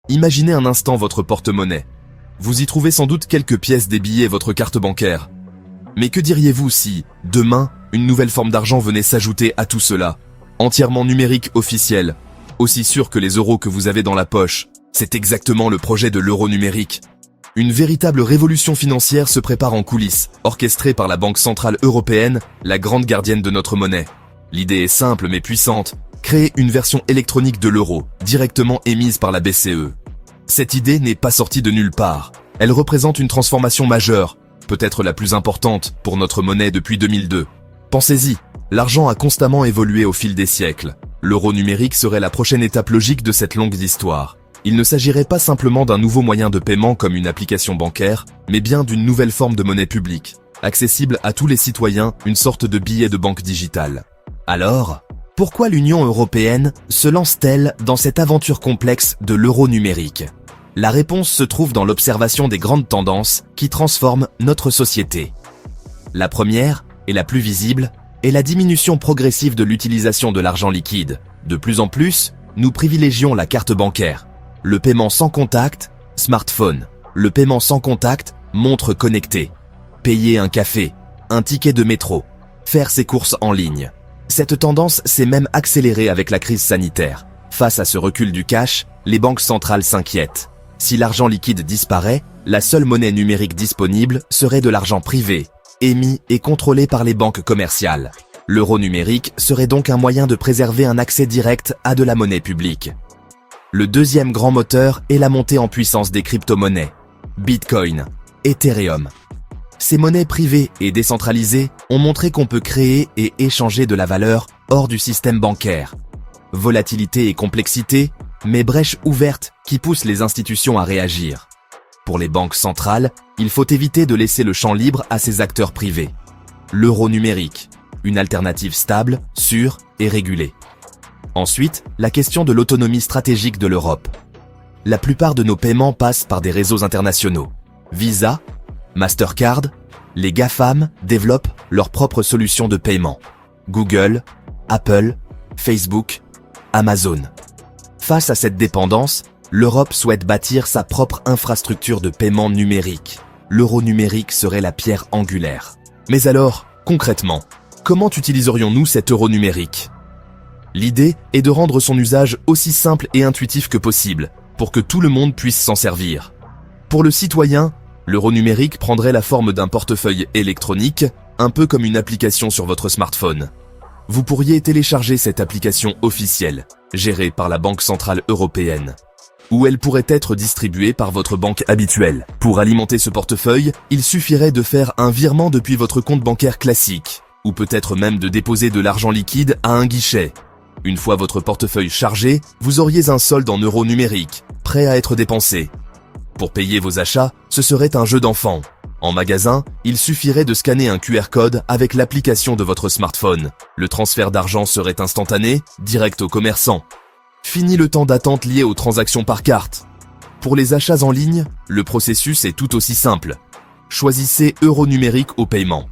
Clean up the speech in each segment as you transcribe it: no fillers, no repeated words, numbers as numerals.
Imaginez un instant votre porte-monnaie. Vous y trouvez sans doute quelques pièces, des billets et votre carte bancaire. Mais que diriez-vous si, demain, une nouvelle forme d'argent venait s'ajouter à tout cela, entièrement numérique, officiel, aussi sûr que les euros que vous avez dans la poche? C'est exactement le projet de l'euro numérique. Une véritable révolution financière se prépare en coulisses, orchestrée par la Banque Centrale Européenne, la grande gardienne de notre monnaie. L'idée est simple mais puissante, créer une version électronique de l'euro, directement émise par la BCE. Cette idée n'est pas sortie de nulle part. Elle représente une transformation majeure, peut-être la plus importante pour notre monnaie depuis 2002. Pensez-y, l'argent a constamment évolué au fil des siècles. L'euro numérique serait la prochaine étape logique de cette longue histoire. Il ne s'agirait pas simplement d'un nouveau moyen de paiement comme une application bancaire, mais bien d'une nouvelle forme de monnaie publique, accessible à tous les citoyens, une sorte de billet de banque digital. Alors, pourquoi l'Union européenne se lance-t-elle dans cette aventure complexe de l'euro numérique? La réponse se trouve dans l'observation des grandes tendances qui transforment notre société. La première, et la plus visible, est la diminution progressive de l'utilisation de l'argent liquide. De plus en plus, nous privilégions la carte bancaire, le paiement sans contact, smartphone, le paiement sans contact, montre connectée, payer un café, un ticket de métro, faire ses courses en ligne. Cette tendance s'est même accélérée avec la crise sanitaire. Face à ce recul du cash, les banques centrales s'inquiètent. Si l'argent liquide disparaît, la seule monnaie numérique disponible serait de l'argent privé, émis et contrôlé par les banques commerciales. L'euro numérique serait donc un moyen de préserver un accès direct à de la monnaie publique. Le deuxième grand moteur est la montée en puissance des crypto-monnaies. Bitcoin, Ethereum. Ces monnaies privées et décentralisées ont montré qu'on peut créer et échanger de la valeur hors du système bancaire. Volatilité et complexité, mais brèche ouverte qui pousse les institutions à réagir. Pour les banques centrales, il faut éviter de laisser le champ libre à ces acteurs privés. L'euro numérique, une alternative stable, sûre et régulée. Ensuite, la question de l'autonomie stratégique de l'Europe. La plupart de nos paiements passent par des réseaux internationaux. Visa, Mastercard, les GAFAM développent leurs propres solutions de paiement. Google, Apple, Facebook, Amazon. Face à cette dépendance, l'Europe souhaite bâtir sa propre infrastructure de paiement numérique. L'euro numérique serait la pierre angulaire. Mais alors, concrètement, comment utiliserions-nous cet euro numérique? L'idée est de rendre son usage aussi simple et intuitif que possible, pour que tout le monde puisse s'en servir. Pour le citoyen, l'euro numérique prendrait la forme d'un portefeuille électronique, un peu comme une application sur votre smartphone. Vous pourriez télécharger cette application officielle, gérée par la Banque Centrale Européenne, ou elle pourrait être distribuée par votre banque habituelle. Pour alimenter ce portefeuille, il suffirait de faire un virement depuis votre compte bancaire classique, ou peut-être même de déposer de l'argent liquide à un guichet. Une fois votre portefeuille chargé, vous auriez un solde en euros numériques, prêt à être dépensé. Pour payer vos achats, ce serait un jeu d'enfant. En magasin, il suffirait de scanner un QR code avec l'application de votre smartphone. Le transfert d'argent serait instantané, direct au commerçant. Fini le temps d'attente lié aux transactions par carte. Pour les achats en ligne, le processus est tout aussi simple. Choisissez euro numérique au paiement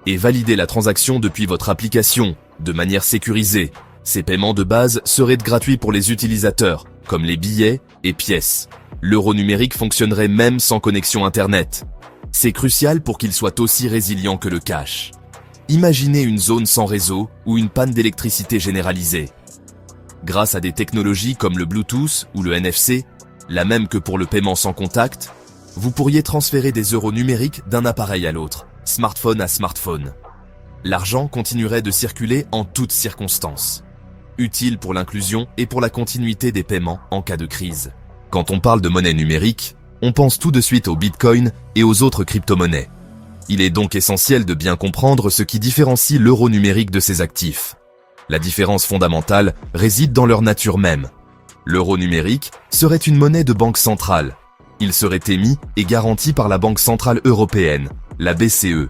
et validez la transaction depuis votre application, de manière sécurisée. Ces paiements de base seraient gratuits pour les utilisateurs, comme les billets et pièces. L'euro numérique fonctionnerait même sans connexion Internet. C'est crucial pour qu'il soit aussi résilient que le cash. Imaginez une zone sans réseau ou une panne d'électricité généralisée. Grâce à des technologies comme le Bluetooth ou le NFC, la même que pour le paiement sans contact, vous pourriez transférer des euros numériques d'un appareil à l'autre, smartphone à smartphone. L'argent continuerait de circuler en toutes circonstances. Utile pour l'inclusion et pour la continuité des paiements en cas de crise. Quand on parle de monnaie numérique, on pense tout de suite au Bitcoin et aux autres crypto-monnaies. Il est donc essentiel de bien comprendre ce qui différencie l'euro numérique de ses actifs. La différence fondamentale réside dans leur nature même. L'euro numérique serait une monnaie de banque centrale. Il serait émis et garanti par la Banque Centrale Européenne, la BCE.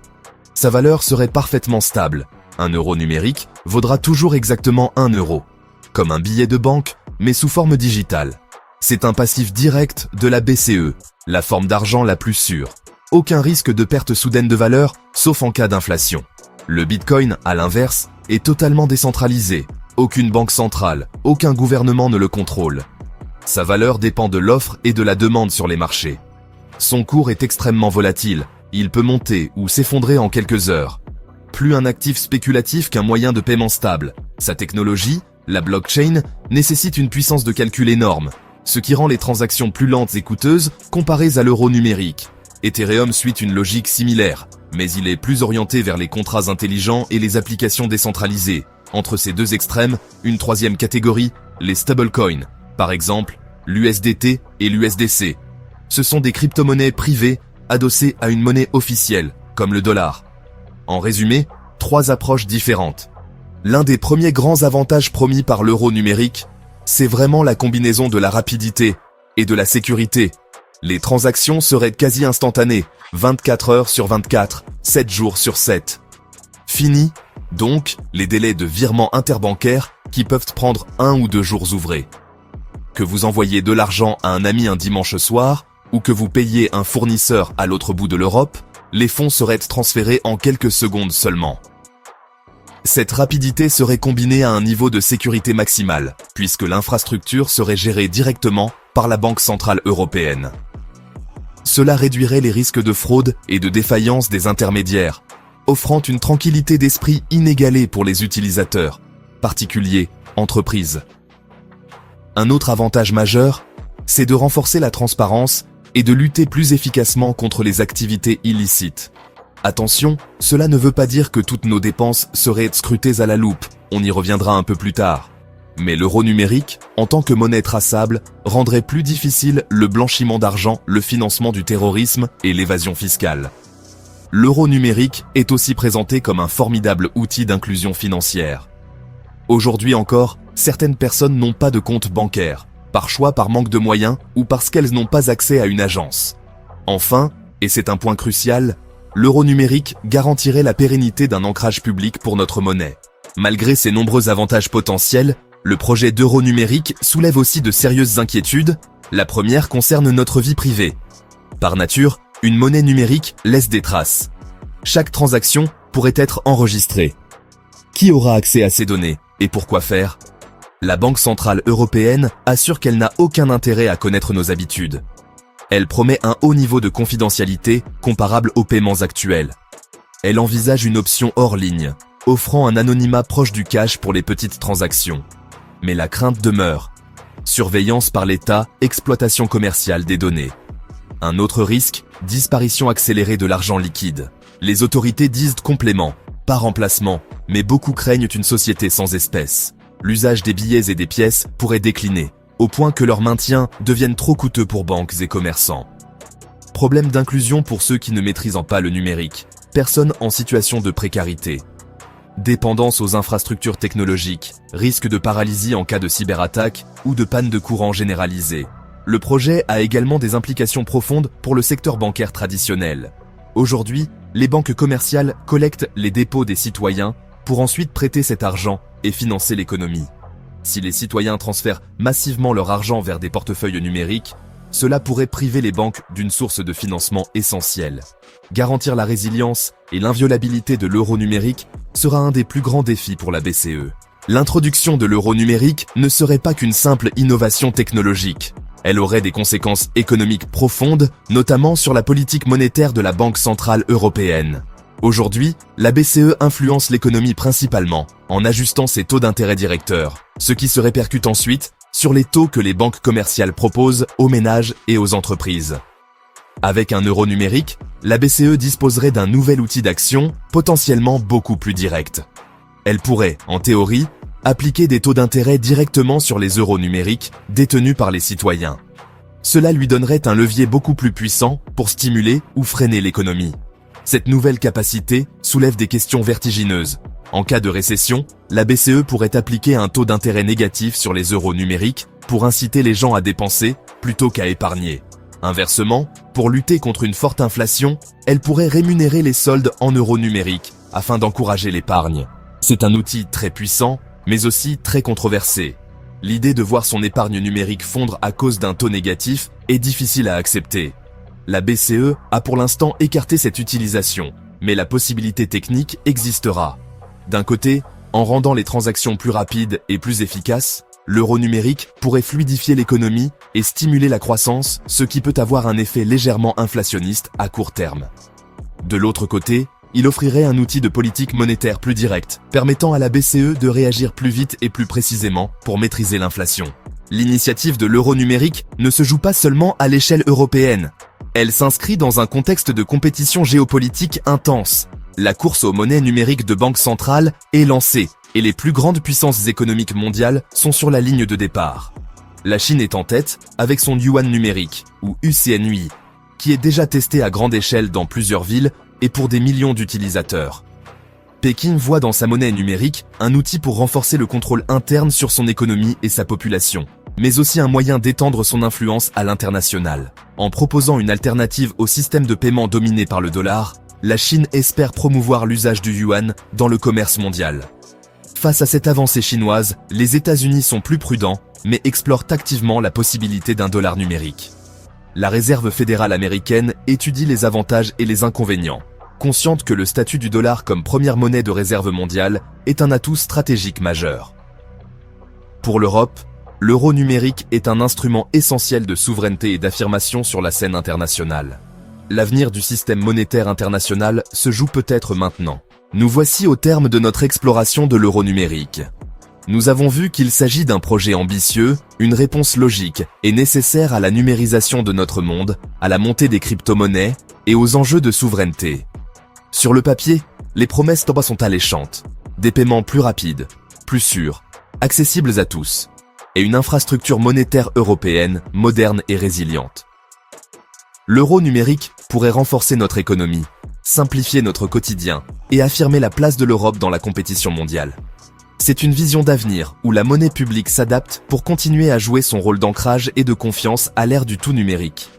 Sa valeur serait parfaitement stable. Un euro numérique vaudra toujours exactement 1 euro. Comme un billet de banque, mais sous forme digitale. C'est un passif direct de la BCE, la forme d'argent la plus sûre. Aucun risque de perte soudaine de valeur, sauf en cas d'inflation. Le Bitcoin, à l'inverse, est totalement décentralisé. Aucune banque centrale, aucun gouvernement ne le contrôle. Sa valeur dépend de l'offre et de la demande sur les marchés. Son cours est extrêmement volatile, il peut monter ou s'effondrer en quelques heures. Plus un actif spéculatif qu'un moyen de paiement stable. Sa technologie, la blockchain, nécessite une puissance de calcul énorme, ce qui rend les transactions plus lentes et coûteuses comparées à l'euro numérique. Ethereum suit une logique similaire, mais il est plus orienté vers les contrats intelligents et les applications décentralisées. Entre ces deux extrêmes, une troisième catégorie, les stablecoins, par exemple l'USDT et l'USDC. Ce sont des crypto-monnaies privées adossées à une monnaie officielle, comme le dollar. En résumé, 3 approches différentes. L'un des premiers grands avantages promis par l'euro numérique, c'est vraiment la combinaison de la rapidité et de la sécurité. Les transactions seraient quasi instantanées, 24 heures sur 24, 7 jours sur 7. Fini, donc, les délais de virement interbancaire qui peuvent prendre 1 ou 2 jours ouvrés. Que vous envoyiez de l'argent à un ami un dimanche soir, ou que vous payiez un fournisseur à l'autre bout de l'Europe, les fonds seraient transférés en quelques secondes seulement. Cette rapidité serait combinée à un niveau de sécurité maximale, puisque l'infrastructure serait gérée directement par la Banque centrale européenne. Cela réduirait les risques de fraude et de défaillance des intermédiaires, offrant une tranquillité d'esprit inégalée pour les utilisateurs, particuliers, entreprises. Un autre avantage majeur, c'est de renforcer la transparence et de lutter plus efficacement contre les activités illicites. Attention, cela ne veut pas dire que toutes nos dépenses seraient scrutées à la loupe, on y reviendra un peu plus tard. Mais l'euro numérique, en tant que monnaie traçable, rendrait plus difficile le blanchiment d'argent, le financement du terrorisme et l'évasion fiscale. L'euro numérique est aussi présenté comme un formidable outil d'inclusion financière. Aujourd'hui encore, certaines personnes n'ont pas de compte bancaire, par choix, par manque de moyens ou parce qu'elles n'ont pas accès à une agence. Enfin, et c'est un point crucial, l'euro numérique garantirait la pérennité d'un ancrage public pour notre monnaie. Malgré ses nombreux avantages potentiels, le projet d'euro numérique soulève aussi de sérieuses inquiétudes. La première concerne notre vie privée. Par nature, une monnaie numérique laisse des traces. Chaque transaction pourrait être enregistrée. Qui aura accès à ces données et pourquoi faire ? La Banque centrale européenne assure qu'elle n'a aucun intérêt à connaître nos habitudes. Elle promet un haut niveau de confidentialité comparable aux paiements actuels. Elle envisage une option hors ligne, offrant un anonymat proche du cash pour les petites transactions. Mais la crainte demeure. Surveillance par l'État, exploitation commerciale des données. Un autre risque, disparition accélérée de l'argent liquide. Les autorités disent complément, pas remplacement, mais beaucoup craignent une société sans espèces. L'usage des billets et des pièces pourrait décliner, au point que leur maintien devienne trop coûteux pour banques et commerçants. Problème d'inclusion pour ceux qui ne maîtrisent pas le numérique, personnes en situation de précarité. Dépendance aux infrastructures technologiques, risque de paralysie en cas de cyberattaque ou de panne de courant généralisée. Le projet a également des implications profondes pour le secteur bancaire traditionnel. Aujourd'hui, les banques commerciales collectent les dépôts des citoyens pour ensuite prêter cet argent et financer l'économie. Si les citoyens transfèrent massivement leur argent vers des portefeuilles numériques, cela pourrait priver les banques d'une source de financement essentielle. Garantir la résilience et l'inviolabilité de l'euro numérique sera un des plus grands défis pour la BCE. L'introduction de l'euro numérique ne serait pas qu'une simple innovation technologique. Elle aurait des conséquences économiques profondes, notamment sur la politique monétaire de la Banque centrale européenne. Aujourd'hui, la BCE influence l'économie principalement en ajustant ses taux d'intérêt directeurs, ce qui se répercute ensuite sur les taux que les banques commerciales proposent aux ménages et aux entreprises. Avec un euro numérique, la BCE disposerait d'un nouvel outil d'action potentiellement beaucoup plus direct. Elle pourrait, en théorie, appliquer des taux d'intérêt directement sur les euros numériques détenus par les citoyens. Cela lui donnerait un levier beaucoup plus puissant pour stimuler ou freiner l'économie. Cette nouvelle capacité soulève des questions vertigineuses. En cas de récession, la BCE pourrait appliquer un taux d'intérêt négatif sur les euros numériques pour inciter les gens à dépenser plutôt qu'à épargner. Inversement, pour lutter contre une forte inflation, elle pourrait rémunérer les soldes en euros numériques afin d'encourager l'épargne. C'est un outil très puissant, mais aussi très controversé. L'idée de voir son épargne numérique fondre à cause d'un taux négatif est difficile à accepter. La BCE a pour l'instant écarté cette utilisation, mais la possibilité technique existera. D'un côté, en rendant les transactions plus rapides et plus efficaces, L'euro numérique pourrait fluidifier l'économie et stimuler la croissance, ce qui peut avoir un effet légèrement inflationniste à court terme. De l'autre côté, il offrirait un outil de politique monétaire plus direct, permettant à la BCE de réagir plus vite et plus précisément pour maîtriser l'inflation. L'initiative de l'euro numérique ne se joue pas seulement à l'échelle européenne. Elle s'inscrit dans un contexte de compétition géopolitique intense. La course aux monnaies numériques de banques centrales est lancée et les plus grandes puissances économiques mondiales sont sur la ligne de départ. La Chine est en tête avec son yuan numérique, ou UCNY, qui est déjà testé à grande échelle dans plusieurs villes et pour des millions d'utilisateurs. Pékin voit dans sa monnaie numérique un outil pour renforcer le contrôle interne sur son économie et sa population, mais aussi un moyen d'étendre son influence à l'international. En proposant une alternative au système de paiement dominé par le dollar, la Chine espère promouvoir l'usage du yuan dans le commerce mondial. Face à cette avancée chinoise, les États-Unis sont plus prudents, mais explorent activement la possibilité d'un dollar numérique. La Réserve fédérale américaine étudie les avantages et les inconvénients, consciente que le statut du dollar comme première monnaie de réserve mondiale est un atout stratégique majeur. Pour l'Europe, l'euro numérique est un instrument essentiel de souveraineté et d'affirmation sur la scène internationale. L'avenir du système monétaire international se joue peut-être maintenant. Nous voici au terme de notre exploration de l'euro numérique. Nous avons vu qu'il s'agit d'un projet ambitieux, une réponse logique et nécessaire à la numérisation de notre monde, à la montée des crypto-monnaies et aux enjeux de souveraineté. Sur le papier, les promesses sont alléchantes. Des paiements plus rapides, plus sûrs, accessibles à tous, et une infrastructure monétaire européenne, moderne et résiliente. L'euro numérique pourrait renforcer notre économie, simplifier notre quotidien et affirmer la place de l'Europe dans la compétition mondiale. C'est une vision d'avenir où la monnaie publique s'adapte pour continuer à jouer son rôle d'ancrage et de confiance à l'ère du tout numérique.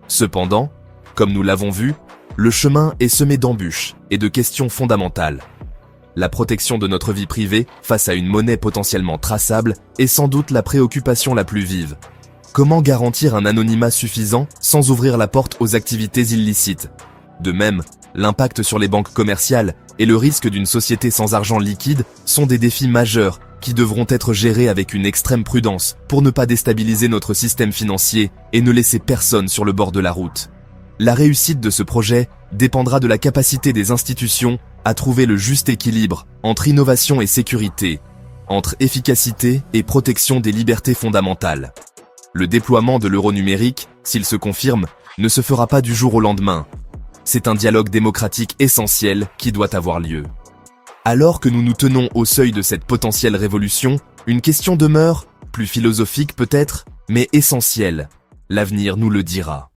Cependant, comme nous l'avons vu, le chemin est semé d'embûches et de questions fondamentales. La protection de notre vie privée face à une monnaie potentiellement traçable est sans doute la préoccupation la plus vive. Comment garantir un anonymat suffisant sans ouvrir la porte aux activités illicites? De même, l'impact sur les banques commerciales et le risque d'une société sans argent liquide sont des défis majeurs qui devront être gérés avec une extrême prudence pour ne pas déstabiliser notre système financier et ne laisser personne sur le bord de la route. La réussite de ce projet dépendra de la capacité des institutions à trouver le juste équilibre entre innovation et sécurité, entre efficacité et protection des libertés fondamentales. Le déploiement de l'euro numérique, s'il se confirme, ne se fera pas du jour au lendemain. C'est un dialogue démocratique essentiel qui doit avoir lieu. Alors que nous nous tenons au seuil de cette potentielle révolution, une question demeure, plus philosophique peut-être, mais essentielle. L'avenir nous le dira.